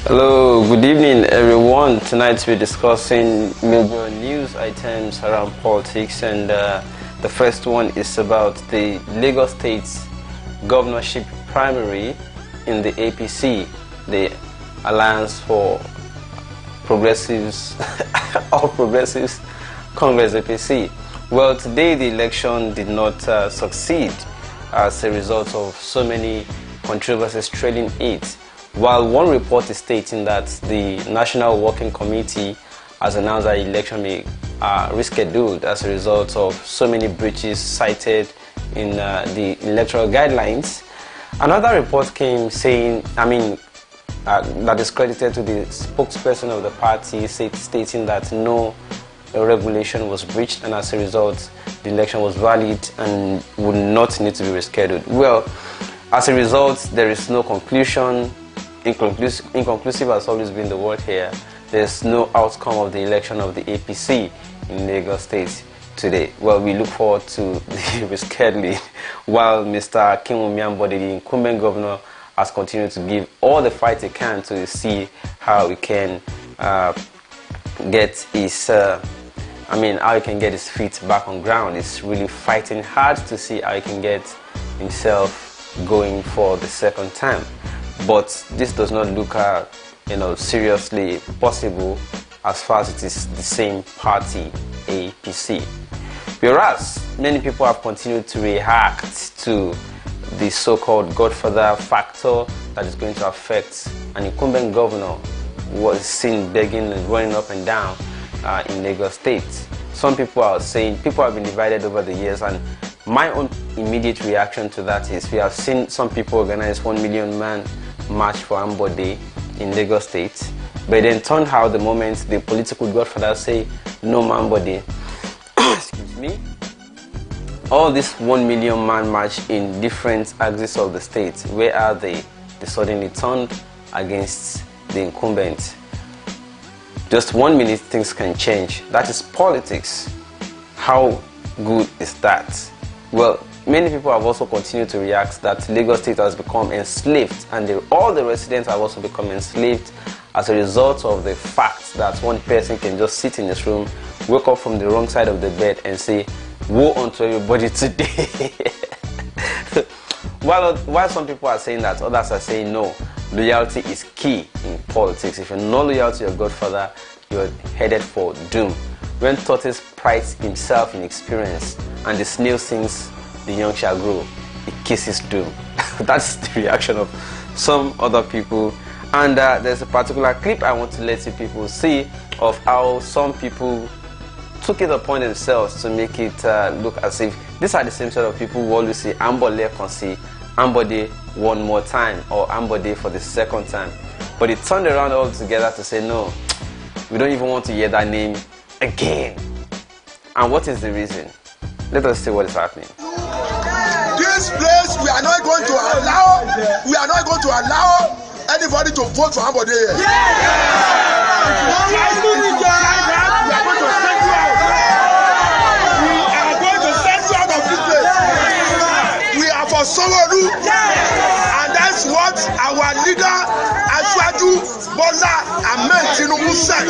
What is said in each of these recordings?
Hello, good evening everyone. Tonight we're discussing major news items around politics, and the first one is about the Lagos State's governorship primary in the APC, the Alliance for Progressives or Progressives Congress APC. Well, today the election did not succeed as a result of so many controversies trailing it. While one report is stating that the National Working Committee has announced that election may rescheduled as a result of so many breaches cited in the electoral guidelines, another report came saying, that is credited to the spokesperson of the party, stating that no regulation was breached, and as a result, the election was valid and would not need to be rescheduled. Well, as a result, there is no conclusion. Inconclusive has always been the word here. There's no outcome of the election of the APC in Lagos State today. Well, we look forward to the rescheduling, while Mr. Ambode, the incumbent governor, has continued to give all the fight he can to see how he can get his how he can get his feet back on ground. He's really fighting hard to see how he can get himself going for the second time. But this does not look seriously possible as far as it is the same party, APC. Whereas many people have continued to react to the so-called Godfather factor that is going to affect an incumbent governor who was seen begging and running up and down in Lagos State. Some people are saying, people have been divided over the years, and my own immediate reaction to that is, we have seen some people organize 1 million man march for Ambode in Lagos State, but then turned out the moment the political godfathers say no Ambode, excuse me, all this 1 million man march in different axes of the state, where are they? They suddenly turned against the incumbent. Just 1 minute things can change. That is politics. How good is that? Well, many people have also continued to react that Lagos State has become enslaved, and all the residents have also become enslaved as a result of the fact that one person can just sit in his room, wake up from the wrong side of the bed and say, woe unto everybody today. While some people are saying that, others are saying no, loyalty is key in politics. If you're not loyal to your godfather, you're headed for doom. When tortoise prides himself in experience and the snail sings, the young shall grow, it kisses doom. That's the reaction of some other people. And there's a particular clip I want to let you people see of how some people took it upon themselves to make it look as if these are the same sort of people who always say Ambode one more time, or Ambode for the second time. But it turned around altogether to say, no, we don't even want to hear that name again. And what is the reason? Let us see what is happening. This place, we are not going to allow anybody to vote for Ambode here. We are for Sowore, and that's what our leader Asiwaju Bola Ahmed Tinubu said.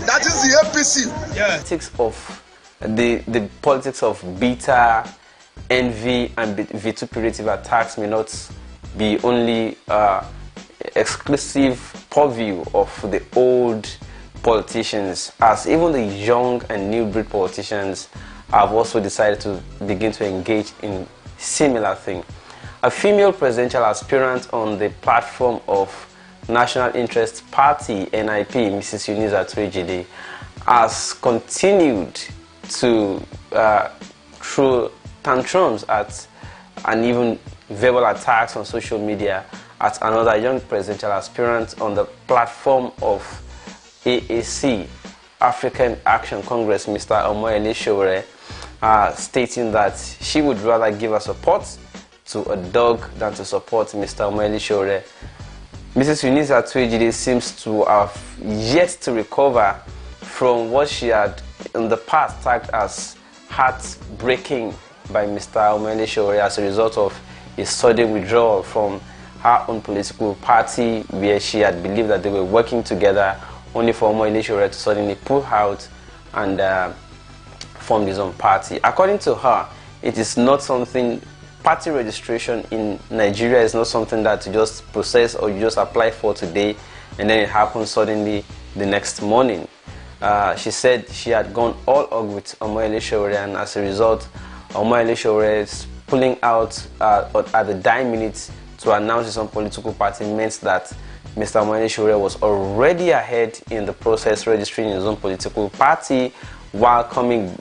That is the APC. The politics of bitter envy and vituperative attacks may not be only exclusive purview of the old politicians, as even the young and new breed politicians have also decided to begin to engage in similar thing. A female presidential aspirant on the platform of National Interest Party, NIP, Mrs. Eunice, has continued to throw tantrums at and even verbal attacks on social media at another young presidential aspirant on the platform of AAC, African Action Congress, Mr. Olawoye Sowore, stating that she would rather give her support to a dog than to support Mr. Olawoye Sowore. Mrs. Eunice seems to have yet to recover from what she had in the past tagged as heartbreaking by Mr. Omoyele Sowore as a result of a sudden withdrawal from her own political party, where she had believed that they were working together, only for Omoyele Sowore to suddenly pull out and form his own party. According to her, it is not something, party registration in Nigeria is not something that you just process or you just apply for today and then it happens suddenly the next morning. She said she had gone all out with Omoyele Sowore, and as a result, Omoyele Sowore is pulling out at the dying minutes to announce his own political party meant that Mr. Omoyele Sowore was already ahead in the process, registering his own political party, while coming,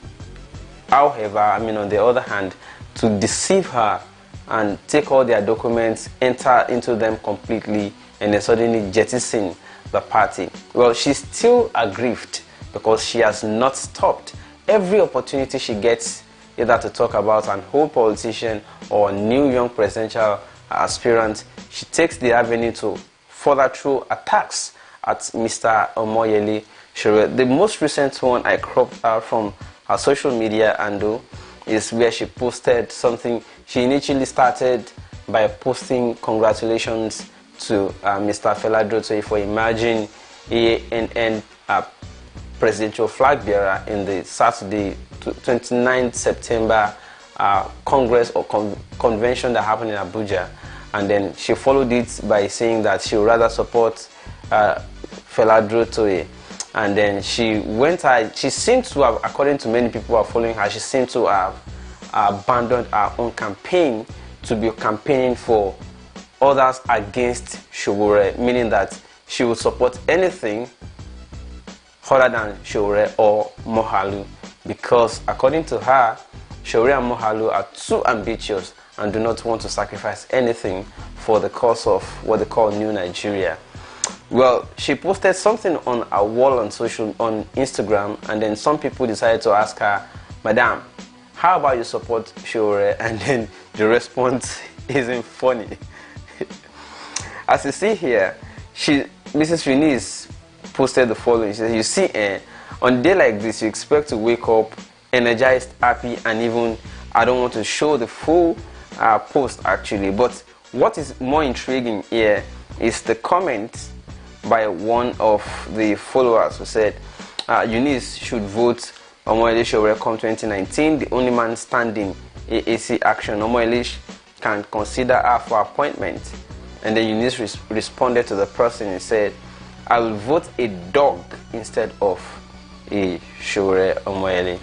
however, on the other hand, to deceive her and take all their documents, enter into them completely, and then suddenly jettison the party. Well, she's still aggrieved because she has not stopped. Every opportunity she gets, either to talk about an old politician or a new young presidential aspirant, she takes the avenue to further throw attacks at Mr. Omoyele Sowore. The most recent one I cropped out from her social media handle is where she posted something. She initially started by posting congratulations to Mr. Feladrotoye for emerging ANN presidential flag bearer in the Saturday 29th September Congress or convention that happened in Abuja. And then she followed it by saying that she would rather support Feladrotoye. And then she seemed to have, according to many people who are following her, she seemed to have abandoned her own campaign to be campaigning for others against Sowore, meaning that she would support anything other than Sowore or Mohalu, because according to her, Sowore and Mohalu are too ambitious and do not want to sacrifice anything for the cause of what they call New Nigeria. Well, she posted something on a wall on Instagram, and then some people decided to ask her, "Madam, how about you support Sowore?" And then the response isn't funny. As you see here, Mrs. Eunice posted the following. She said, "You see, on a day like this, you expect to wake up energized, happy, and even, I don't want to show the full post actually, but what is more intriguing here is the comment by one of the followers who said, Eunice should vote Omoyele Sowore come 2019, the only man standing AAC action. Omoyele can consider her for appointment." And then Eunice responded to the person and said, "I will vote a dog instead of a Sowore Omoyele."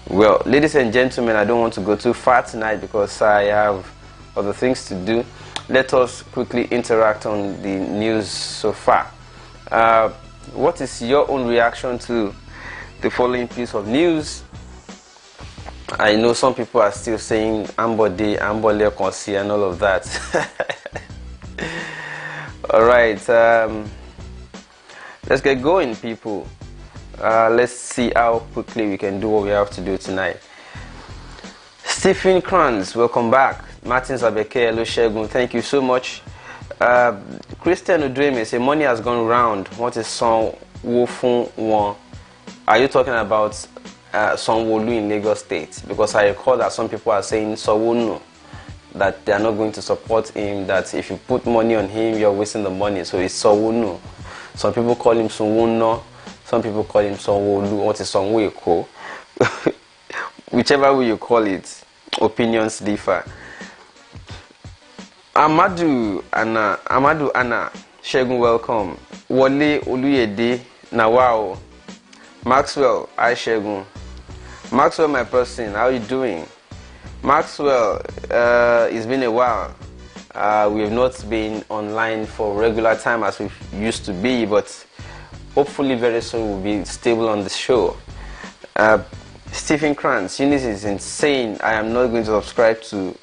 Well, ladies and gentlemen, I don't want to go too far tonight because I have other things to do. Let us quickly interact on the news so far. What is your own reaction to the following piece of news? I know some people are still saying Ambode, Ambole Konsi and all of that. Alright, let's get going, people. Let's see how quickly we can do what we have to do tonight. Stephen Kranz, welcome back. Martin Zabeke, Oluwasegun, thank you so much. Christian Udreme say money has gone round. What is Sanwo-Fun Won? Are you talking about Sanwo-Olu in Lagos State? Because I recall that some people are saying Sanwo-No, that they are not going to support him, that if you put money on him, you're wasting the money. So it's Sanwo-No. Some people call him Sanwo-No. Some people call him Sanwo-Olu. What is Sanwo-Eko? Whichever way you call it, opinions differ. Amadu Anna, Segun, welcome. Wole Oluyede, Nawao. Maxwell, hi Segun. Maxwell, my person, how are you doing? Maxwell, it's been a while. We have not been online for regular time as we used to be, but hopefully very soon we'll be stable on the show. Stephen Kranz, Eunice is insane. I am not going to subscribe to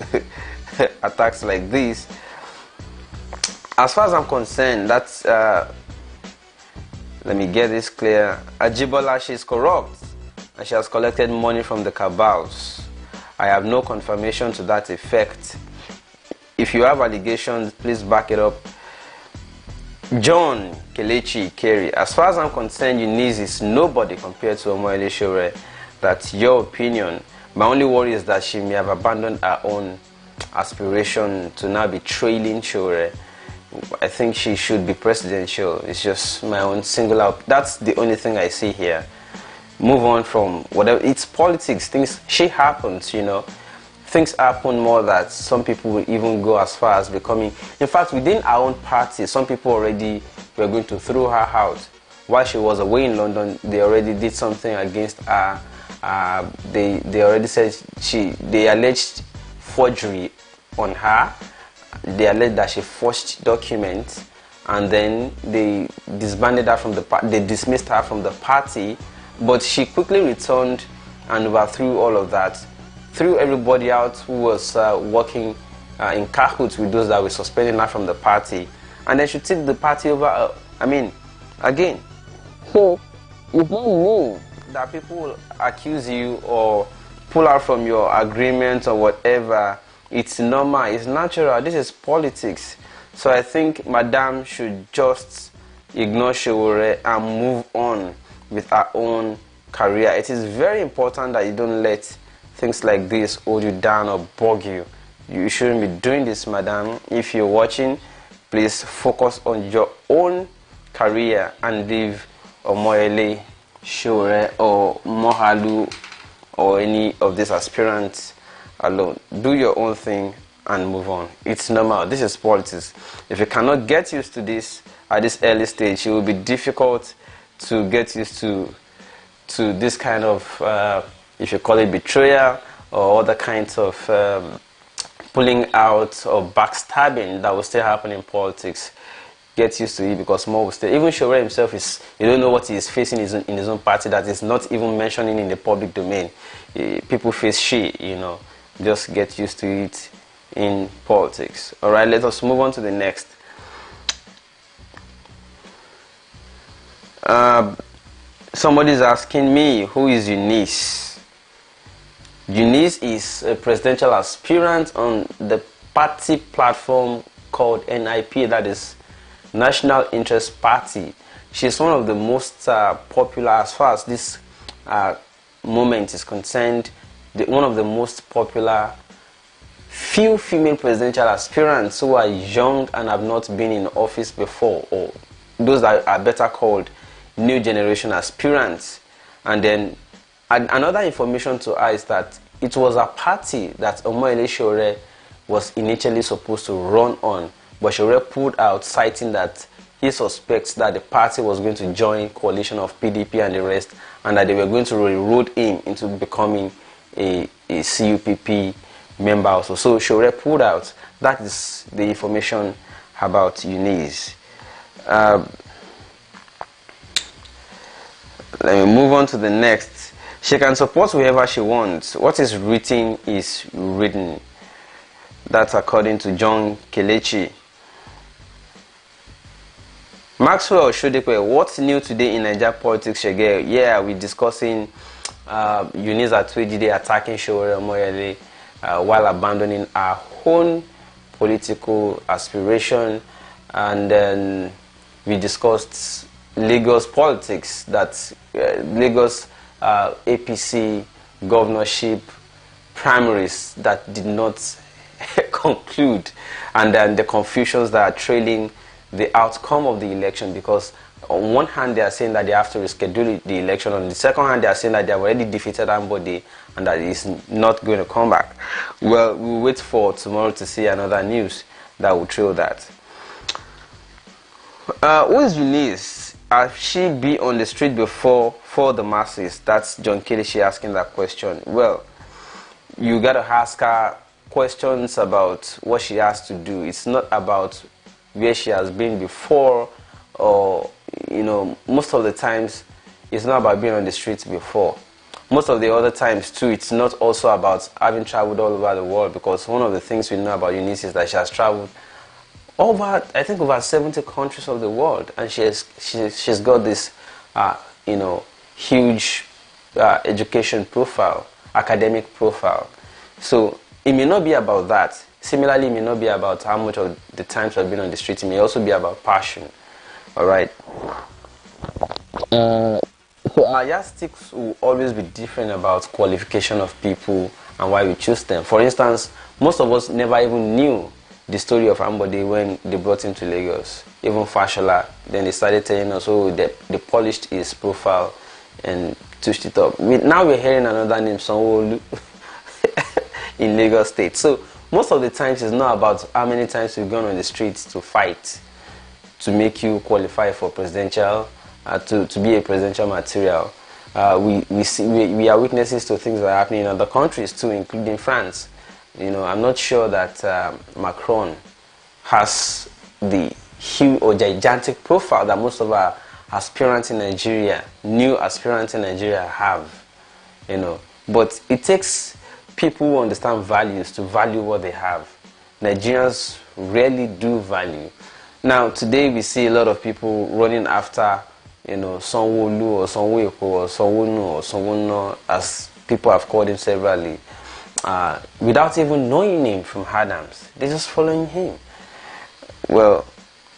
attacks like this. As far as I'm concerned, that's let me get this clear. Ajibola, she is corrupt and she has collected money from the cabals. I have no confirmation to that effect. If you have allegations, please back it up. John Kelechi Kerry, as far as I'm concerned, Eunice is nobody compared to Omoyele Sowore. That's your opinion. My only worry is that she may have abandoned her own aspiration to now be trailing Sowore. I think she should be presidential. It's just my own singular. That's the only thing I see here. Move on from whatever. It's politics. Things shit happens, you know. Things happen more that some people will even go as far as becoming. In fact, within our own party, some people already were going to throw her out. While she was away in London, they already did something against her. They already said they alleged forgery on her. They alleged that she forged documents, and then they disbanded her from the party. They dismissed her from the party, but she quickly returned and overthrew all of that. Threw everybody out who was working in cahoots with those that were suspending her from the party, and then she took the party over. Again, so it's not me that people will accuse you or pull out from your agreement or whatever. It's normal, it's natural. This is politics. So I think Madame should just ignore Sowore and move on with her own career. It is very important that you don't let things like this hold you down or bug you. You shouldn't be doing this, Madame. If you're watching, please focus on your own career and leave Omoyele, Sowore, or Mohalu, or any of these aspirants alone. Do your own thing and move on. It's normal. This is politics. If you cannot get used to this at this early stage, it will be difficult to get used to this kind of, if you call it betrayal, or other kinds of pulling out or backstabbing that will still happen in politics. Get used to it, because more will stay. Even Sowore himself you don't know what he is facing in his own party that is not even mentioning in the public domain. People face shit, you know. Just get used to it in politics. Alright, let us move on to the next. Somebody's asking me, who is Eunice? Eunice is a presidential aspirant on the party platform called NIP, that is National Interest Party. She's one of the most popular, as far as this moment is concerned, one of the most popular few female presidential aspirants who are young and have not been in office before, or those that are better called new generation aspirants. And then another information to her is that it was a party that Omoyele Sowore was initially supposed to run on, but Sowore pulled out, citing that he suspects that the party was going to join coalition of PDP and the rest, and that they were going to railroad him into becoming a CUPP member also. So Sowore pulled out. That is the information about Eunice. Let me move on to the next. She can support whoever she wants. What is written is written. That's according to John Kelechi. Maxwell Shodekwe, what's new today in Nigeria politics, Shege? Yeah, we're discussing Eunice Atuejide attacking Sowore Omoyele while abandoning our own political aspiration, and then we discussed Lagos politics, that Lagos APC governorship primaries that did not conclude, and then the confusions that are trailing the outcome of the election, because on one hand they are saying that they have to reschedule the election, on the second hand they are saying that they have already defeated somebody and that it's not going to come back. Well, we'll wait for tomorrow to see another news that will trail that. Who is Eunice? Has she been on the street before for the masses? That's John Kelechi asking that question. Well, you got to ask her questions about what she has to do. It's not about where she has been before, or, you know, most of the times it's not about being on the streets before. Most of the other times too, it's not also about having traveled all over the world, because one of the things we know about Eunice is that she has traveled over, I think, over 70 countries of the world, and she's got this you know, huge education profile, academic profile. So it may not be about that. Similarly, it may not be about how much of the times I've been on the street. It may also be about passion. All right. So our yardsticks will always be different about qualification of people and why we choose them. For instance, most of us never even knew the story of Ambode when they brought him to Lagos. Even Fashola, then they started telling us, oh, they polished his profile and touched it up. Now we're hearing another name, Sanwo-Olu, in Lagos State. So most of the times it's not about how many times we've gone on the streets to fight to make you qualify for presidential, to be a presidential material. We are witnesses to things that are happening in other countries too, including France. You know, I'm not sure that Macron has the huge or gigantic profile that most of our aspirants in Nigeria, new aspirants in Nigeria have. You know, but it takes people who understand values to value what they have. Nigerians rarely do value. Now, today we see a lot of people running after, you know, Sanwo-Olu or Sanwo-Eko or Sanwo-Nu or Sanwo-No, as people have called him severally, without even knowing him from Adams. They're just following him. Well,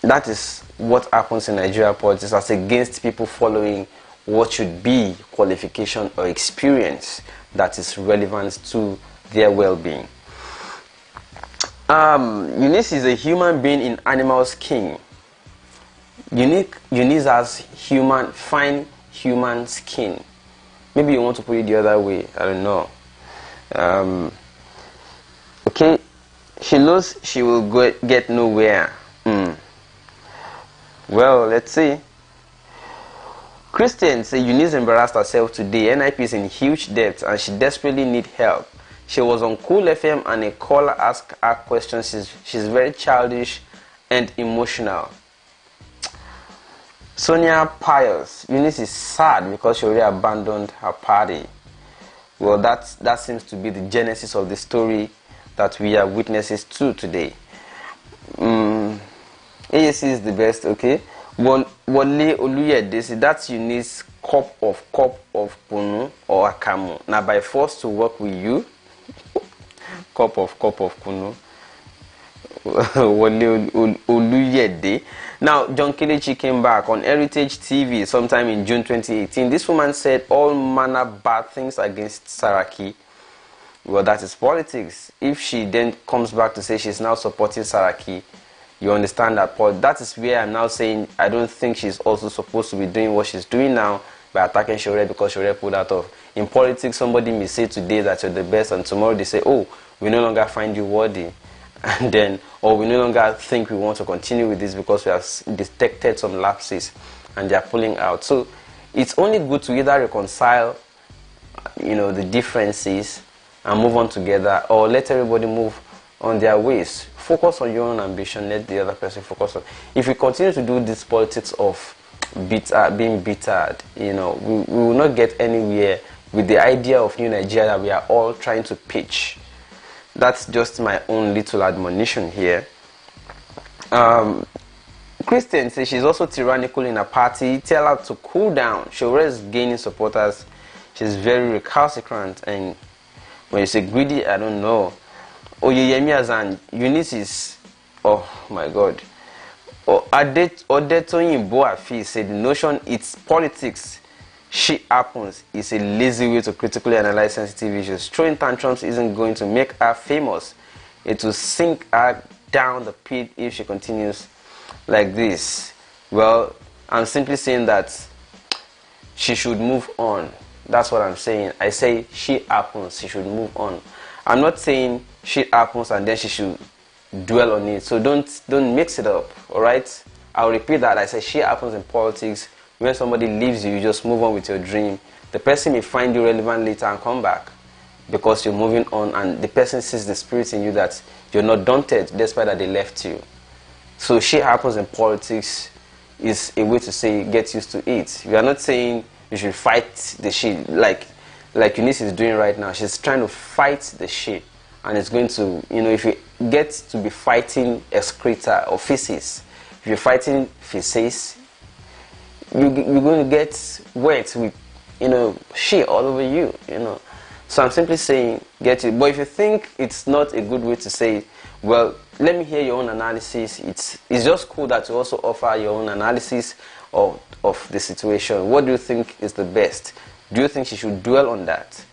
that is what happens in Nigeria politics, as against people following what should be qualification or experience that is relevant to their well-being. Eunice is a human being in animal skin. Eunice has fine human skin. Maybe you want to put it the other way. I don't know. Okay, she knows she will get nowhere. Well, let's see. Christians say Eunice embarrassed herself today. NIP is in huge debt and she desperately needs help. She was on Cool FM and a caller asked her questions. She's very childish and emotional. Sonia Pius, Eunice is sad because she already abandoned her party. Well, that seems to be the genesis of the story that we are witnesses to today. AAC is the best, okay? Wole Oluyede, that's Eunice's cup of kunu or akamu. Now by force to work with you, cup of kunu. Wole Oluyede. Now, John Kelechi came back on Heritage TV sometime in June 2018. This woman said all manner bad things against Saraki. Well, that is politics. If she then comes back to say she's now supporting Saraki, you understand that part. That is where I'm now saying I don't think she's also supposed to be doing what she's doing now by attacking Sowore because Sowore pulled out of. In politics, somebody may say today that you're the best and tomorrow they say, oh, we no longer find you worthy. And then, or we no longer think we want to continue with this because we have detected some lapses and they are pulling out. So it's only good to either reconcile, you know, the differences and move on together, or let everybody move on their ways. Focus on your own ambition, let the other person focus on. If we continue to do this politics of being bittered, you know, we will not get anywhere with the idea of New Nigeria that we are all trying to pitch. That's just my own little admonition here. Christian says she's also tyrannical in her party. Tell her to cool down. Sowore is gaining supporters. She's very recalcitrant, and when you say greedy, I don't know. Oyeyemi Azan, Eunice is, oh my God. Odetoyin Boafi said the notion it's politics, shit happens, is a lazy way to critically analyze sensitive issues. Throwing tantrums isn't going to make her famous. It will sink her down the pit if she continues like this. Well, I'm simply saying that she should move on. That's what I'm saying. I say shit happens, she should move on. I'm not saying shit happens and then she should dwell on it. So don't mix it up, all right? I'll repeat that. I say shit happens in politics. When somebody leaves you, you just move on with your dream. The person may find you relevant later and come back because you're moving on, and the person sees the spirit in you that you're not daunted despite that they left you. So shit happens in politics is a way to say get used to it. We are not saying you should fight the shit like Eunice is doing right now. She's trying to fight the shit, and it's going to, you know, if you get to be fighting excreta or feces, if you're fighting feces, you're going to get wet with, you know, shit all over you, you know. So I'm simply saying get it. But if you think it's not a good way to say it, well, let me hear your own analysis. It's just cool that you also offer your own analysis of the situation. What do you think is the best? Do you think she should dwell on that?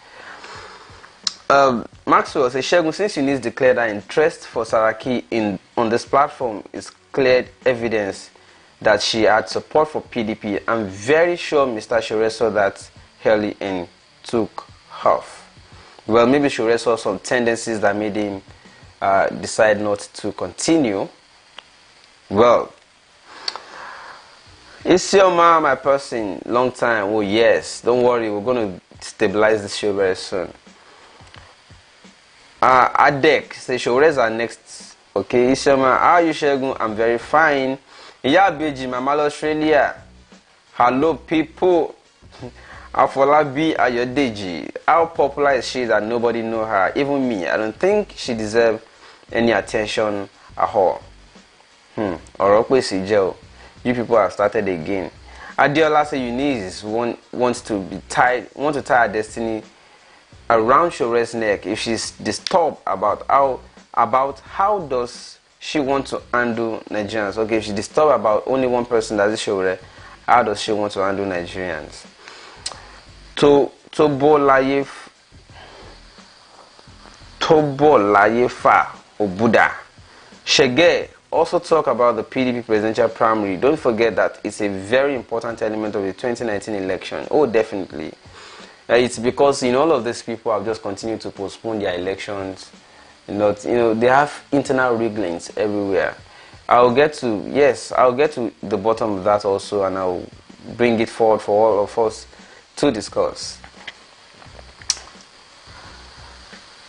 Maxwell says, Segun, since Eunice declared her interest for Saraki on this platform is clear evidence that she had support for PDP. I'm very sure Mr. Sowore saw that early and took off. Well, maybe Sowore saw some tendencies that made him decide not to continue. Well, Isioma, my person, long time. Oh yes, don't worry, we're going to stabilize this show very soon. Adek say Showorez are next. Okay, Isioma, how are you, Segun? I'm very fine. Yeah, Beji, Mama Australia. Hello, people. Afolabi Ayodeji. How popular is she that nobody know her? Even me. I don't think she deserves any attention at all. Orokwe Sijel. You people have started again. Adiola say Eunice wants to tie her destiny around Showorez's neck if she's disturbed about how does she want to handle Nigerians. Okay, if she's disturbed about only one person, that is Sowore, how does she want to handle Nigerians? Tobo Layefa Obuda Shege also talk about the PDP presidential primary. Don't forget that it's a very important element of the 2019 election. Oh, definitely. It's because all of these people have just continued to postpone their elections. They have internal wrigglings everywhere. I'll get to the bottom of that also, and I'll bring it forward for all of us to discuss.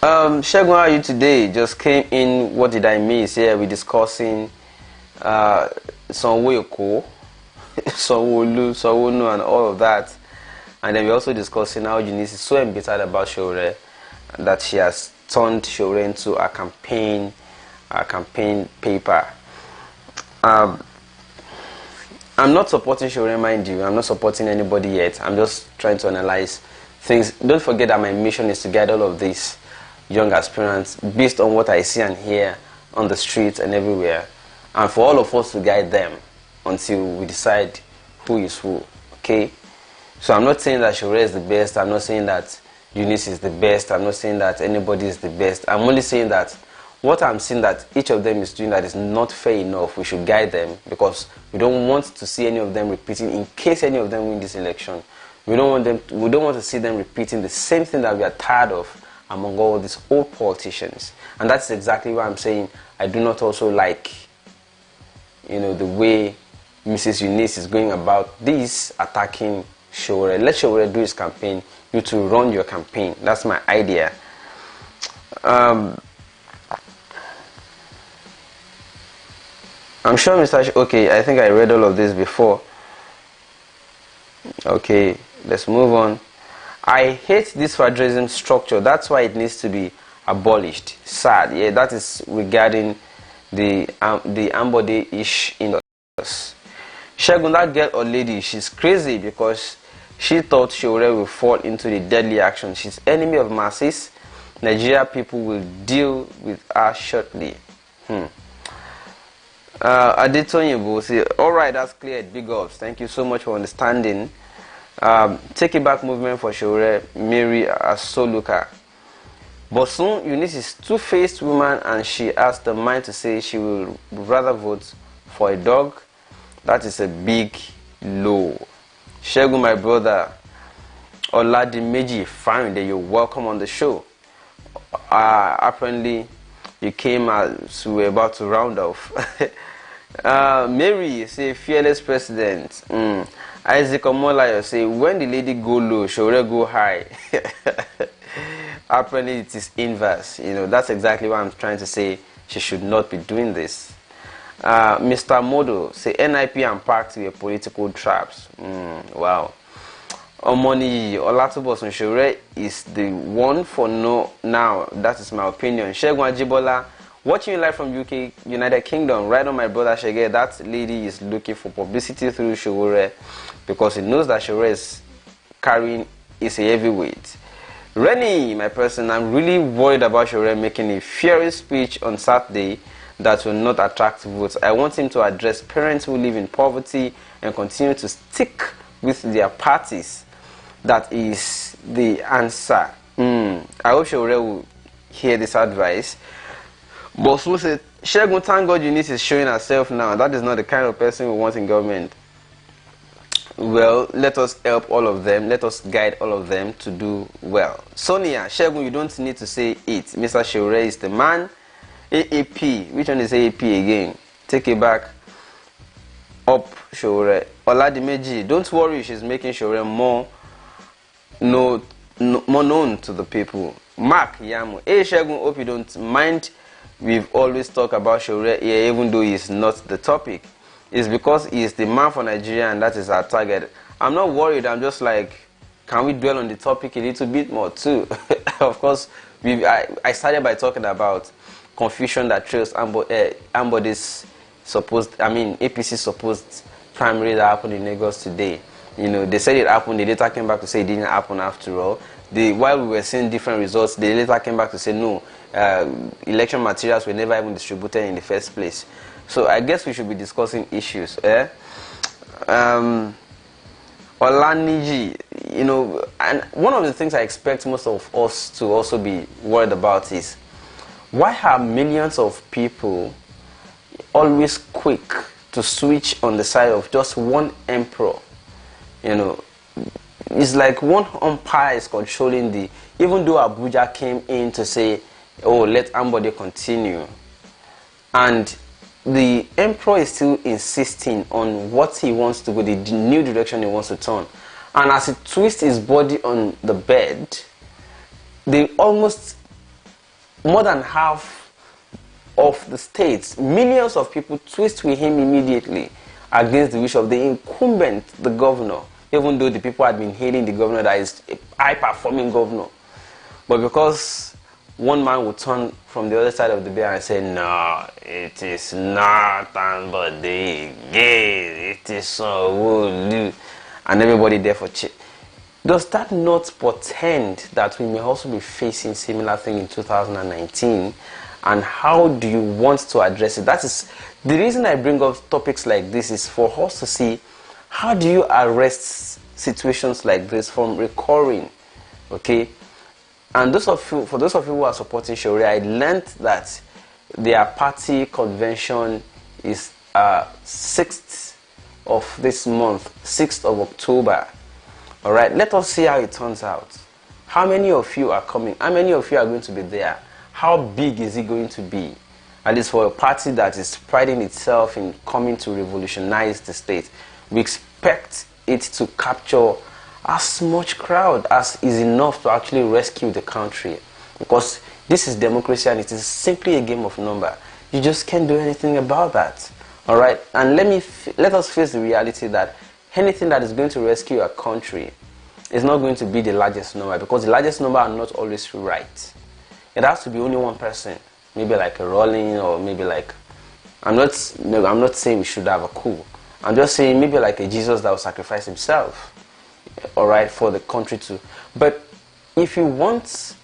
Segun, how are you today? Just came in. What did I miss? Yeah, we're discussing Sonwoyoko, Sonwolu, Sonwonu, and all of that. And then we're also discussing how Eunice is so embittered about Sowore that she has turned Sowore into a campaign paper. I'm not supporting Sowore, mind you. I'm not supporting anybody yet. I'm just trying to analyze things. Don't forget that my mission is to guide all of these young aspirants based on what I see and hear on the streets and everywhere, and for all of us to guide them until we decide who is who. Okay? So I'm not saying that Sowore is the best. I'm not saying that Eunice is the best. I'm not saying that anybody is the best. I'm only saying that what I'm seeing that each of them is doing that is not fair enough. We should guide them because we don't want to see any of them repeating. In case any of them win this election, we don't want to see them repeating the same thing that we are tired of among all these old politicians. And that's exactly why I'm saying I do not also like the way Mrs. Eunice is going about this, attacking Sowore. Let Sowore do his campaign. You to run your campaign. That's my idea. I'm sure okay, I think I read all of this before. Okay, let's move on. I hate this federalism structure. That's why it needs to be abolished. Sad. Yeah, that is regarding the Ambode-ish in us. Segun, that girl or lady, she's crazy because she thought Sowore will fall into the deadly action. She's enemy of masses. Nigeria people will deal with her shortly. Adetoyin will say, alright, that's clear. Big ups. Thank you so much for understanding. Take it back movement for Sowore, Mary Asoluka. But soon, Eunice is two-faced woman and she has the mind to say she will rather vote for a dog. That is a big low. Segun, my brother, Oladimeji, fine that you're welcome on the show. Apparently, you came as we were about to round off. Mary say fearless president. Isaac Omolayo say when the lady go low, Sowore go high. Apparently it is inverse. That's exactly what I'm trying to say. She should not be doing this. Mr. Modo say NIP and party were political traps. Wow. Omoni Olatubosun Sowore is the one for no now. That is my opinion. Segun Ajibola, watching you live from UK, United Kingdom. Right on, my brother Shege. That lady is looking for publicity through Sowore because he knows that Sowore is a heavyweight. Rennie, my person, I'm really worried about Sowore making a fiery speech on Saturday that will not attract votes. I want him to address parents who live in poverty and continue to stick with their parties. That is the answer. I hope Sowore will hear this advice. But who said, Segun, thank God Eunice is showing herself now. That is not the kind of person we want in government. Well, let us help all of them. Let us guide all of them to do well. Sonia, Segun, you don't need to say it. Mr. Sowore is the man. AAP, which one is AAP again? Take it back. Up, Sowore. Oladimeji, don't worry, she's making Sowore more known to the people. Mark Yamu, hey Segun, hope you don't mind. We've always talked about Sowore here, even though he's not the topic. It's because he's the man for Nigeria and that is our target. I'm not worried, I'm just like, can we dwell on the topic a little bit more too? Of course, I started by talking about confusion that trails Ambody's APC supposed primary that happened in Lagos today. You know, they said it happened, they later came back to say it didn't happen after all. While we were seeing different results, they later came back to say no, election materials were never even distributed in the first place. So I guess we should be discussing issues. Olaniji, you know, and one of the things I expect most of us to also be worried about is, why are millions of people always quick to switch on the side of just one emperor? You know, it's like one umpire is controlling even though Abuja came in to say, oh, let Ambode continue, and the emperor is still insisting on what he wants to go, the new direction he wants to turn. And as he twists his body on the bed, they almost, more than half of the states, millions of people twist with him immediately against the wish of the incumbent, the governor, even though the people had been hailing the governor that is a high-performing governor. But because one man would turn from the other side of the bed and say, no, it is not Ambode, it is Sowore, and everybody there for check. Does that not portend that we may also be facing similar thing in 2019? And how do you want to address it? That is the reason I bring up topics like this, is for us to see, how do you arrest situations like this from recurring? Okay. And for those of you who are supporting Sowore, I learned that their party convention is 6th of this month, 6th of October. All right, let us see how it turns out. How many of you are coming? How many of you are going to be there? How big is it going to be? At least for a party that is priding itself in coming to revolutionize the state, we expect it to capture as much crowd as is enough to actually rescue the country, because this is democracy and it is simply a game of number. You just can't do anything about that. All right, and let us face the reality that anything that is going to rescue a country is not going to be the largest number, because the largest number are not always right. It has to be only one person, maybe like a Rolling, or maybe like, I'm not saying we should have a coup. I'm just saying maybe like a Jesus that will sacrifice himself, all right, for the country to. But if you want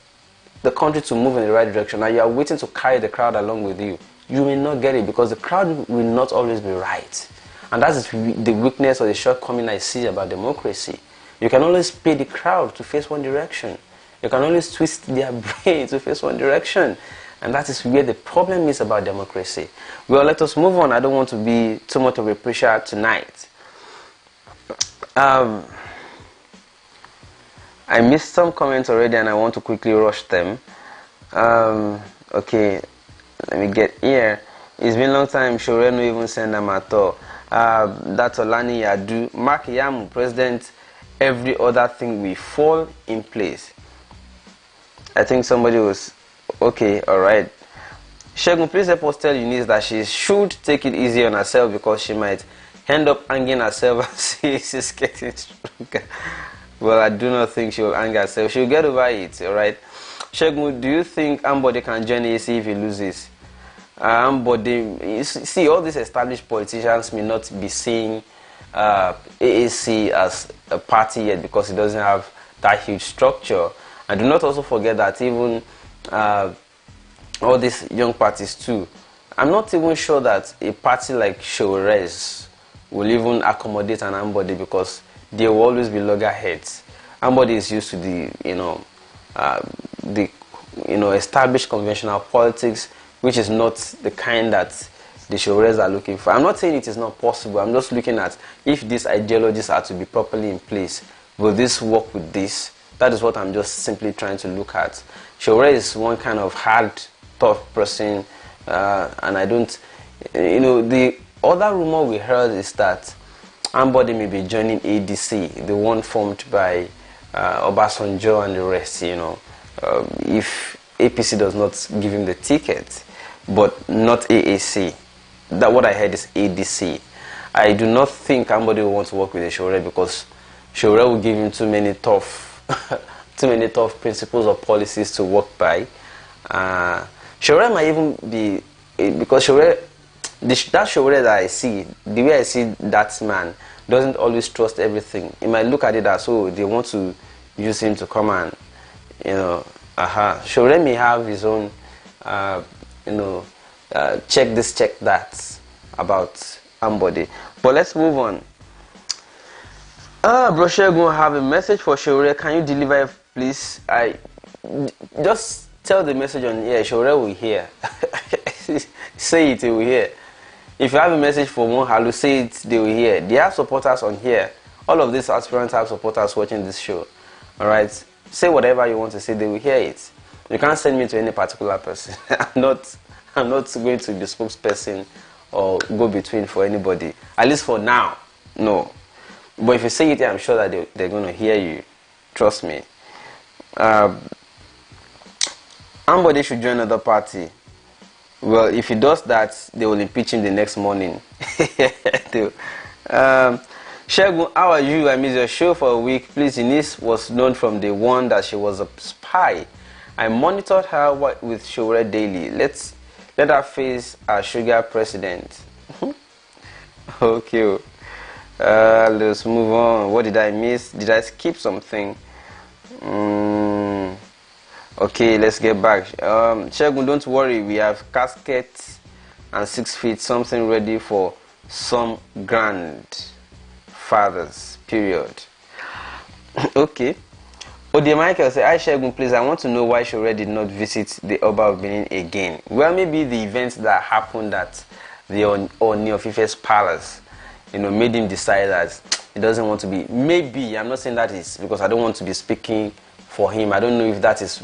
the country to move in the right direction and you are waiting to carry the crowd along with you, you may not get it, because the crowd will not always be right. And that is the weakness or the shortcoming I see about democracy. You can always pay the crowd to face one direction. You can always twist their brain to face one direction. And that is where the problem is about democracy. Well, let us move on. I don't want to be too much of a pressure tonight. I missed some comments already and I want to quickly rush them. Okay, let me get here. It's been a long time. Sowore no even send them at all. That's Olani Yadu. Mark Yamu, President, every other thing will fall in place. I think somebody was... Okay, alright. Segun, please help us tell Eunice that she should take it easy on herself, because she might end up hanging herself as she's getting stronger. Well, I do not think she will hang herself. She'll get over it, alright? Segun, do you think Ambode can join AC if he loses? Ambode, see, all these established politicians may not be seeing AAC as a party yet, because it doesn't have that huge structure. And do not also forget that even all these young parties too, I'm not even sure that a party like Showore's will even accommodate an Ambody, because there will always be loggerheads. Ambody is used to the established conventional politics, which is not the kind that the Showores are looking for. I'm not saying it is not possible. I'm just looking at if these ideologies are to be properly in place, will this work with this? That is what I'm just simply trying to look at. Sowore is one kind of hard, tough person, and I don't, the other rumor we heard is that Ambody may be joining ADC, the one formed by Obasanjo and the rest, if APC does not give him the ticket, but not AAC. That what I heard is ADC. I do not think Ambody will want to work with the Sowore, because Sowore will give him too many tough principles or policies to work by. Sowore might even be, because Sowore, that Sowore that I see, the way I see that man, doesn't always trust everything. He might look at it as, oh, they want to use him to come and, Sowore may have his own, check this, check that about Ambody. But let's move on. Bro Segun, have a message for Sowore. Can you deliver it, please? I just tell the message on here. Sowore will hear. Say it, he will hear. If you have a message for Monhalu, say it, they will hear. They have supporters on here. All of these aspirants have supporters watching this show. Alright? Say whatever you want to say, they will hear it. You can't send me to any particular person. I'm not going to be the spokesperson or go between for anybody. At least for now, no. But if you say it, I'm sure that they're going to hear you. Trust me. Ambody should join another party. Well, if he does that, they will impeach him the next morning. Segun, how are you? I missed your show for a week. Please, Eunice was known from day one that she was a spy. I monitored her with Sowore daily. Let her face our sugar president. Okay. Let's move on. What did I miss? Did I skip something? Okay, let's get back. Segun, don't worry. We have casket and 6 feet, something ready for some grandfathers. Period. Okay. Ode Michael say, "Hi Segun, please. I want to know why Sowore did not visit the Oba of Benin again." Well, maybe the events that happened at the Oni of Ife's palace, made him decide that he doesn't want to be. Maybe, I'm not saying that is because I don't want to be speaking for him. I don't know if that is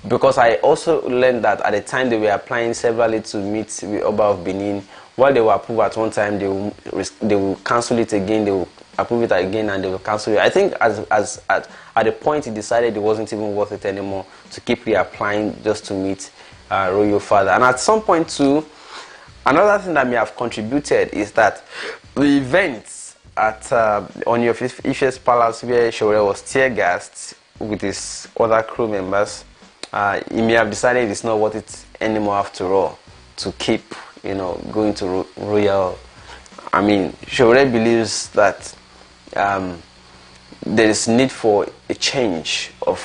because I also learned that at the time they were applying severally to meet the Oba of Benin. While they were approved at one time, they will cancel it again. They will approve it again, and they will cancel it. I think at the point he decided it wasn't even worth it anymore to keep reapplying just to meet royal father. And at some point too, another thing that may have contributed is that the events at Oni of Ife's palace, where Sowore was tear gassed with his other crew members, he may have decided it's not worth it anymore after all to keep going to royal. I mean, Sowore believes that there is need for a change of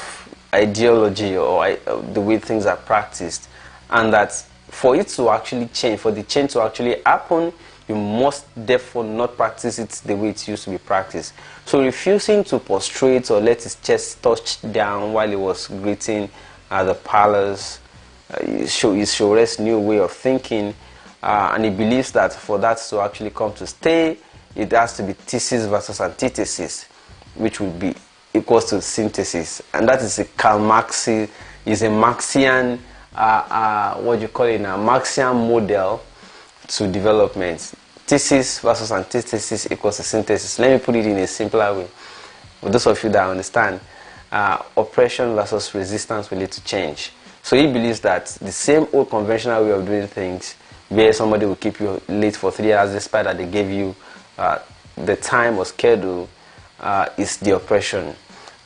ideology or the way things are practiced, and that for it to actually change, for the change to actually happen, you must therefore not practice it the way it used to be practiced. So refusing to prostrate or let his chest touch down while he was greeting the palace is Sowore's new way of thinking, and he believes that for that to actually come to stay, it has to be thesis versus antithesis, which would be equals to synthesis, and that is a Marxian, Marxian model to development. Thesis versus antithesis equals to synthesis. Let me put it in a simpler way. For those of you that understand, oppression versus resistance will lead to change. So he believes that the same old conventional way of doing things, where somebody will keep you late for 3 hours despite that they gave you the time or schedule, is the oppression.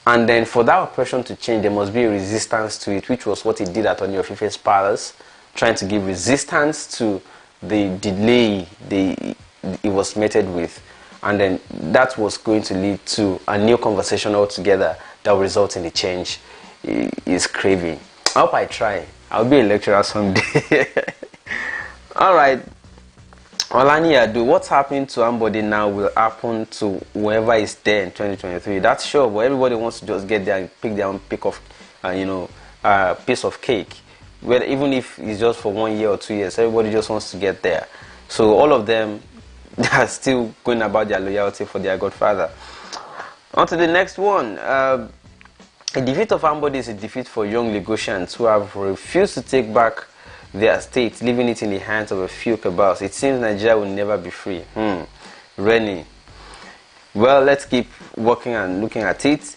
And then for that oppression to change, there must be a resistance to it, which was what he did at Oni of Ife's palace, trying to give resistance to the delay he was meted with. And then that was going to lead to a new conversation altogether that will result in the change he is craving. I hope I try. I'll be a lecturer someday. All right. Olani Ado, what's happening to somebody now will happen to whoever is there in 2023. That's sure, but everybody wants to just get there and pick their own piece of cake. Well, even if it's just for 1 year or 2 years, everybody just wants to get there. So all of them are still going about their loyalty for their godfather. On to the next one. A defeat of somebody is a defeat for young Lagosians who have refused to take back their state, leaving it in the hands of a few cabals. It seems Nigeria will never be free. Rennie. Well, let's keep working and looking at it.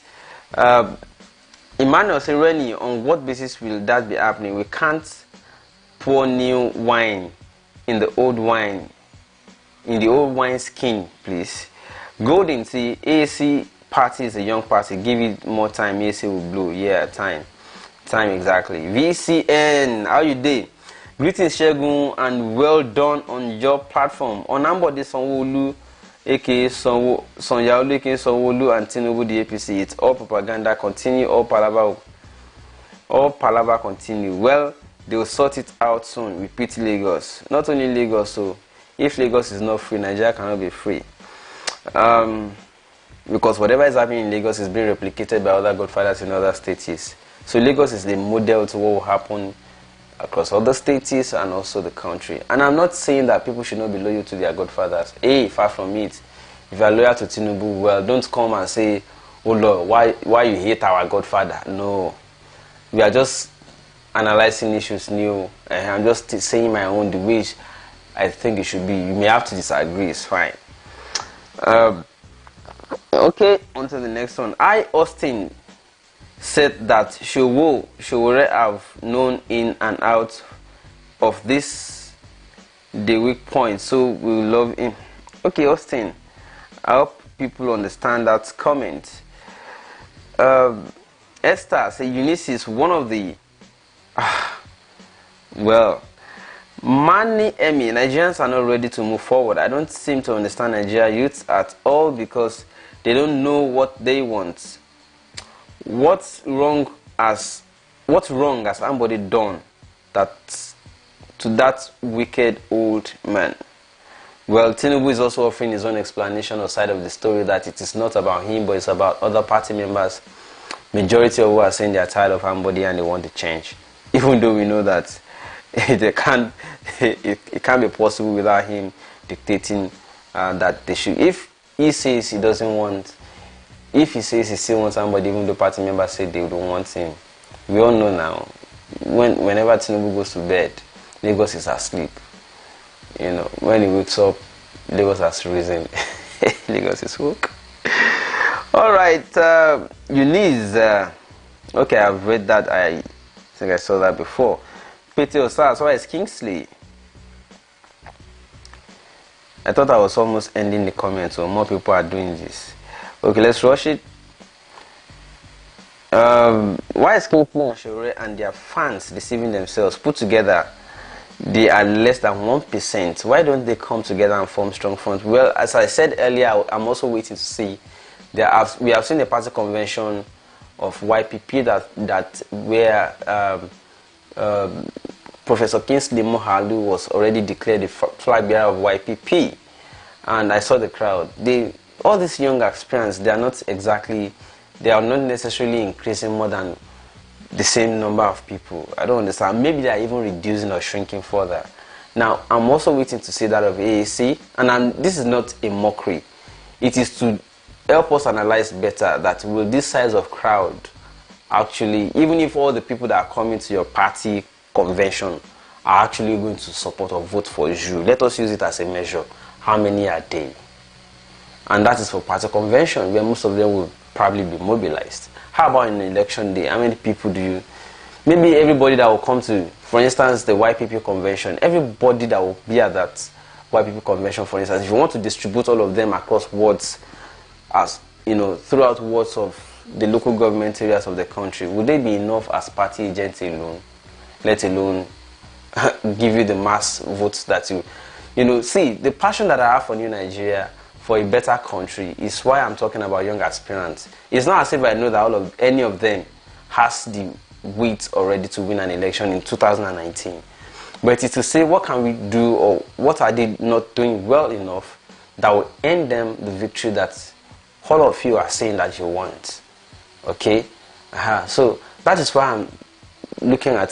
Emmanuel said, Rennie, on what basis will that be happening? We can't pour new wine in the old wine, skin, please. Golden, see, AC party is a young party. Give it more time, AC will blow. Yeah, time exactly. VCN, how you doing? Greetings, Segun, and well done on your platform. Onambode Sanwo-Olu, aka Sonyaolu, aka Sanwo-Olu, and Tinubu, the APC. It's all propaganda. Continue, all palaver continue. Well, they will sort it out soon. Repeat Lagos. Not only Lagos, so if Lagos is not free, Nigeria cannot be free. Because whatever is happening in Lagos is being replicated by other godfathers in other states. So Lagos is the model to what will happen across other states and also the country. And I'm not saying that people should not be loyal to their godfathers. Far from it. If you are loyal to Tinubu, well, don't come and say, oh Lord, why you hate our godfather? No. We are just analyzing issues new. And I'm just saying my own, the way I think it should be. You may have to disagree, it's fine. Okay, on to the next one. Austin said that Sowore have known in and out of this the weak point, so we love him. Okay, Austin, I hope people understand that comment. Esther say Eunice is one of the Nigerians are not ready to move forward. I don't seem to understand Nigeria youths at all because they don't know what they want. What's wrong has somebody done to that wicked old man? Well, Tinubu is also offering his own explanation or side of the story that it is not about him, but it's about other party members. Majority of who are saying they are tired of somebody and they want to change. Even though we know that it can't be possible without him dictating that they should. If he says he doesn't want. If he says he still wants somebody, even though party members say they don't want him, we all know now, whenever Tinubu goes to bed, Lagos is asleep. You know, when he wakes up, Lagos has risen. Lagos is woke. All right, Eunice. Okay, I've read that. I think I saw that before. Peter Osas, why is Kingsley? I thought I was almost ending the comments, so more people are doing this. Okay, let's rush it. Why is Sowore and their fans deceiving themselves? Put together, they are less than 1%. Why don't they come together and form strong front? Well, as I said earlier, I'm also waiting to see. We have seen the party convention of YPP where Professor Kingsley Mohalu was already declared the flag bearer of YPP, and I saw the crowd. All these young aspirants, they are not necessarily increasing more than the same number of people. I don't understand. Maybe they are even reducing or shrinking further. Now, I'm also waiting to see that of AAC, and this is not a mockery. It is to help us analyze better that will this size of crowd actually, even if all the people that are coming to your party convention are actually going to support or vote for you, let us use it as a measure. How many are they? And that is for party convention, where most of them will probably be mobilized. How about in election day? How many people do you... Maybe everybody that will come to, for instance, the YPP convention, everybody that will be at that YPP convention, for instance, if you want to distribute all of them across wards, as you know, throughout wards of the local government areas of the country, would they be enough as party agents alone, let alone give you the mass votes that you know? See, the passion that I have for New Nigeria, for a better country, is why I'm talking about young aspirants. It's not as if I know that any of them has the weight already to win an election in 2019. But it's to say what can we do, or what are they not doing well enough that will earn them the victory that all of you are saying that you want. Okay? So that is why I'm looking at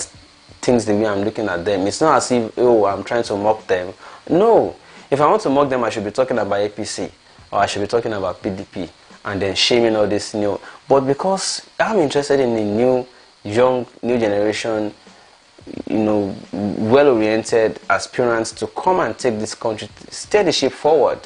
things the way I'm looking at them. It's not as if, oh, I'm trying to mock them. No. If I want to mock them, I should be talking about APC, or I should be talking about PDP, and then shaming all this new. But because I'm interested in the new generation, well-oriented aspirants to come and take this country, steer the ship forward.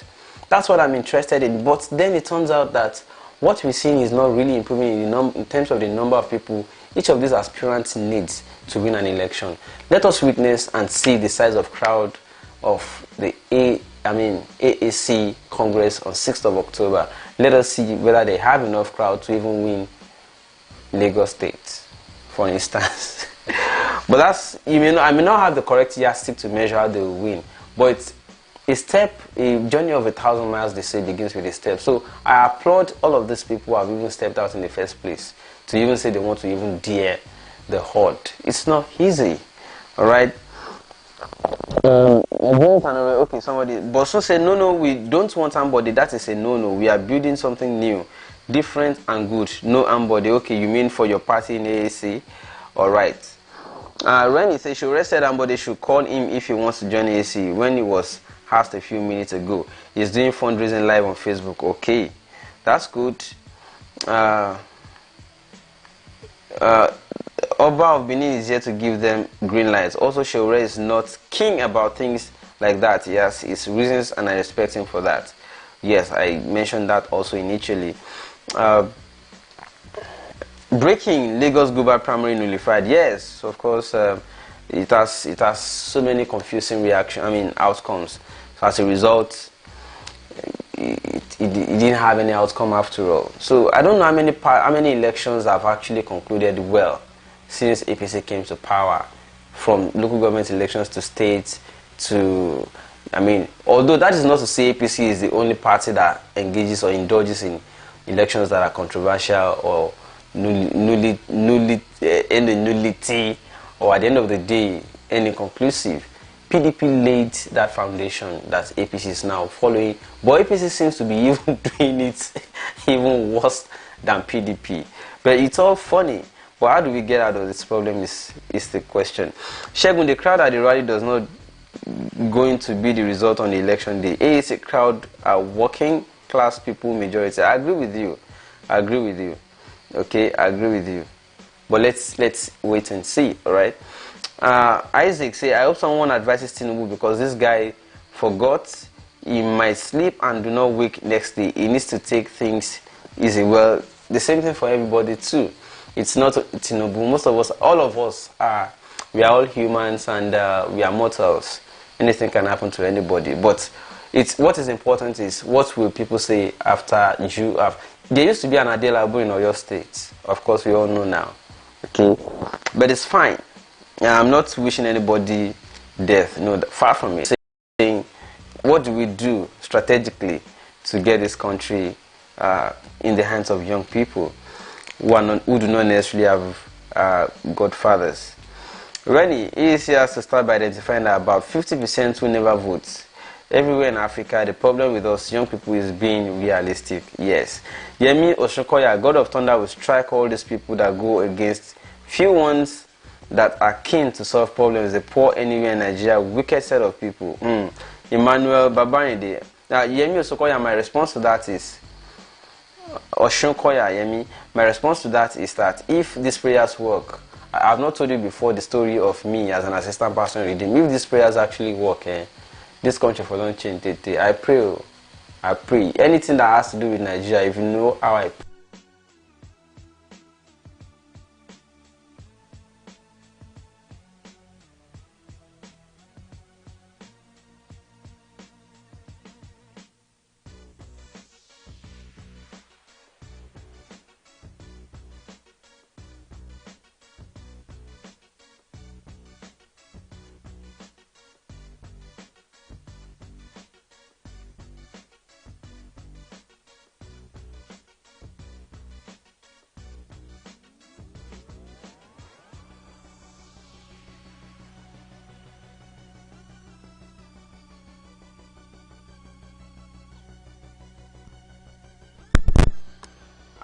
That's what I'm interested in. But then it turns out that what we're seeing is not really improving in terms of the number of people each of these aspirants needs to win an election. Let us witness and see the size of crowd of the AAC Congress on 6th of October. Let us see whether they have enough crowd to even win Lagos State, for instance. But that's, I may not have the correct yardstick to measure how they will win, but a journey of 1,000 miles, they say, begins with a step. So I applaud all of these people who have even stepped out in the first place to even say they want to even dare the horde. It's not easy, all right? Okay, somebody, but so say no, we don't want somebody. That is a no. We are building something new, different and good. No somebody. Okay, you mean for your party in AAC? All right. Rennie says Sowore said somebody should call him if he wants to join AAC. When he was asked a few minutes ago, he's doing fundraising live on Facebook. Okay, that's good. Oba of Benin is here to give them green lights. Also, Sowore is not keen about things like that. He has his reasons, and I respect him for that. Yes, I mentioned that also initially. Breaking Lagos Global Primary nullified. Yes, of course. It has so many confusing outcomes. So as a result, it didn't have any outcome after all. So I don't know how many elections have actually concluded well since APC came to power, from local government elections to states to, although that is not to say APC is the only party that engages or indulges in elections that are controversial or nullity, or at the end of the day, any conclusive. PDP laid that foundation that APC is now following, but APC seems to be even doing it even worse than PDP. But it's all funny. But how do we get out of this problem is the question. Segun, the crowd at the rally does not going to be the result on the election day. AAC crowd are working class people majority. I agree with you. Okay, I agree with you. But let's wait and see, alright? Isaac say, I hope someone advises Tinubu because this guy forgot he might sleep and do not wake next day. He needs to take things easy. Well, the same thing for everybody too. It's not Tinubu. Most of us, all of us we are all humans and we are mortals. Anything can happen to anybody. But what is important is what will people say after you have. There used to be an Adelabu in Oyo State. Of course, we all know now. Okay, but it's fine. I'm not wishing anybody death. No, far from it. Saying, what do we do strategically to get this country in the hands of young people who do not necessarily have godfathers? Rennie, EAC has to start by identifying that about 50% who never vote. Everywhere in Africa, the problem with us young people is being realistic. Yes. Yemi Oshokoya, God of Thunder, will strike all these people that go against few ones that are keen to solve problems. The poor anywhere in Nigeria, wicked set of people. Emmanuel Babarinde. Now, Yemi Oshokoya, my response to that is, Oshokoya, Yemi, my response to that is that if these prayers work, I have not told you before the story of me as an assistant pastor in Redeem. If these prayers actually work, this country for don't change. I pray. Anything that has to do with Nigeria, if you know how I pray.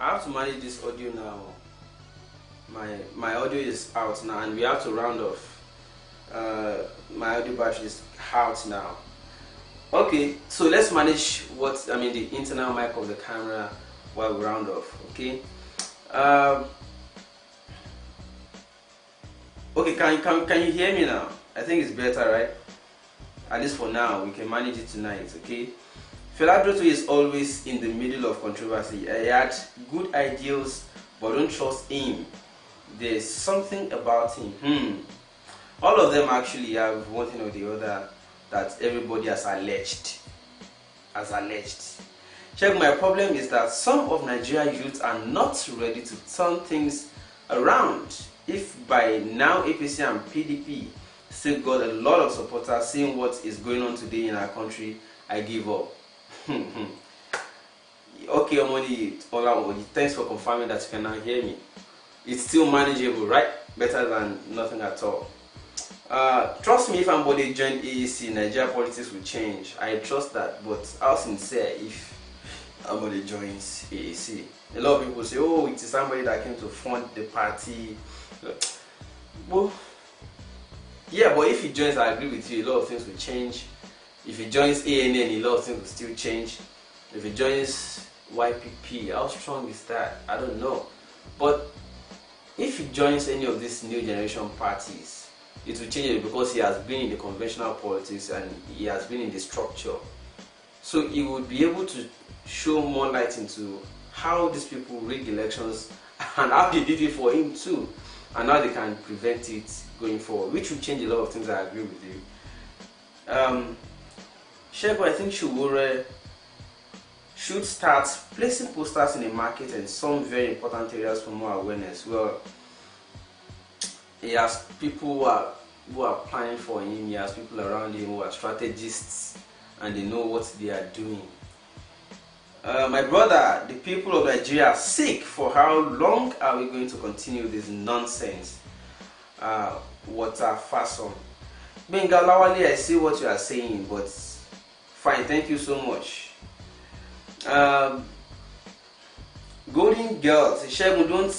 I have to manage this audio now. My audio is out now, and we have to round off. My audio battery is out now. Okay, so let's manage the internal mic of the camera while we round off. Okay. Okay, can you hear me now? I think it's better, right? At least for now, we can manage it tonight. Okay. Fela Dutu is always in the middle of controversy. He had good ideals, but don't trust him. There's something about him. All of them actually have one thing or the other that everybody has alleged. Check, my problem is that some of Nigeria youth are not ready to turn things around. If by now APC and PDP still got a lot of supporters, seeing what is going on today in our country, I give up. Okay, Olawoye, thanks for confirming that you can now hear me. It's still manageable, right? Better than nothing at all. Trust me, if somebody joined AEC, Nigeria politics will change. I trust that, but how sincere if somebody joins AEC? A lot of people say, oh, it is somebody that came to fund the party. Well, yeah, but if he joins, I agree with you, a lot of things will change. If he joins ANN, a lot of things will still change. If he joins YPP, how strong is that? I don't know. But if he joins any of these new generation parties, it will change it because he has been in the conventional politics and he has been in the structure. So he would be able to show more light into how these people rig elections and how they did it for him too, and how they can prevent it going forward, which will change a lot of things. I agree with you. Segun, I think Sowore should start placing posters in the market and some very important areas for more awareness. Well, he has people who are planning for him, he has people around him who are strategists and they know what they are doing. My brother, the people of Nigeria are sick. For how long are we going to continue this nonsense? Water fason. Benga Olawoye, I see what you are saying, but fine, thank you so much. Golden Girls, Segun, don't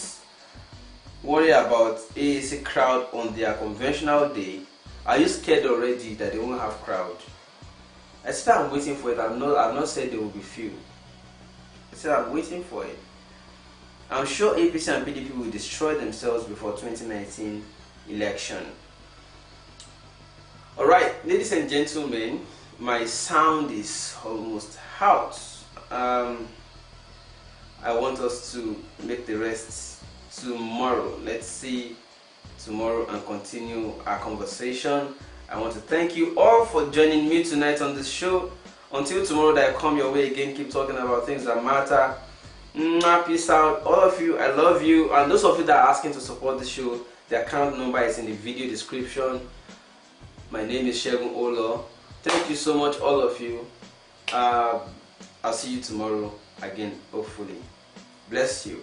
worry about AAC crowd on their conventional day. Are you scared already that they won't have crowd? I said I'm waiting for it. I've not said there will be few. I said I'm waiting for it. I'm sure APC and PDP will destroy themselves before 2019 election. Alright, ladies and gentlemen, my sound is almost out. I want us to make the rest tomorrow. Let's see tomorrow and continue our conversation. I want to thank you all for joining me tonight on this show. Until tomorrow that I come your way again, keep talking about things that matter. Peace out. All of you, I love you. And those of you that are asking to support the show, the account number is in the video description. My name is Segun Olo. Thank you so much, all of you. I'll see you tomorrow again, hopefully. Bless you.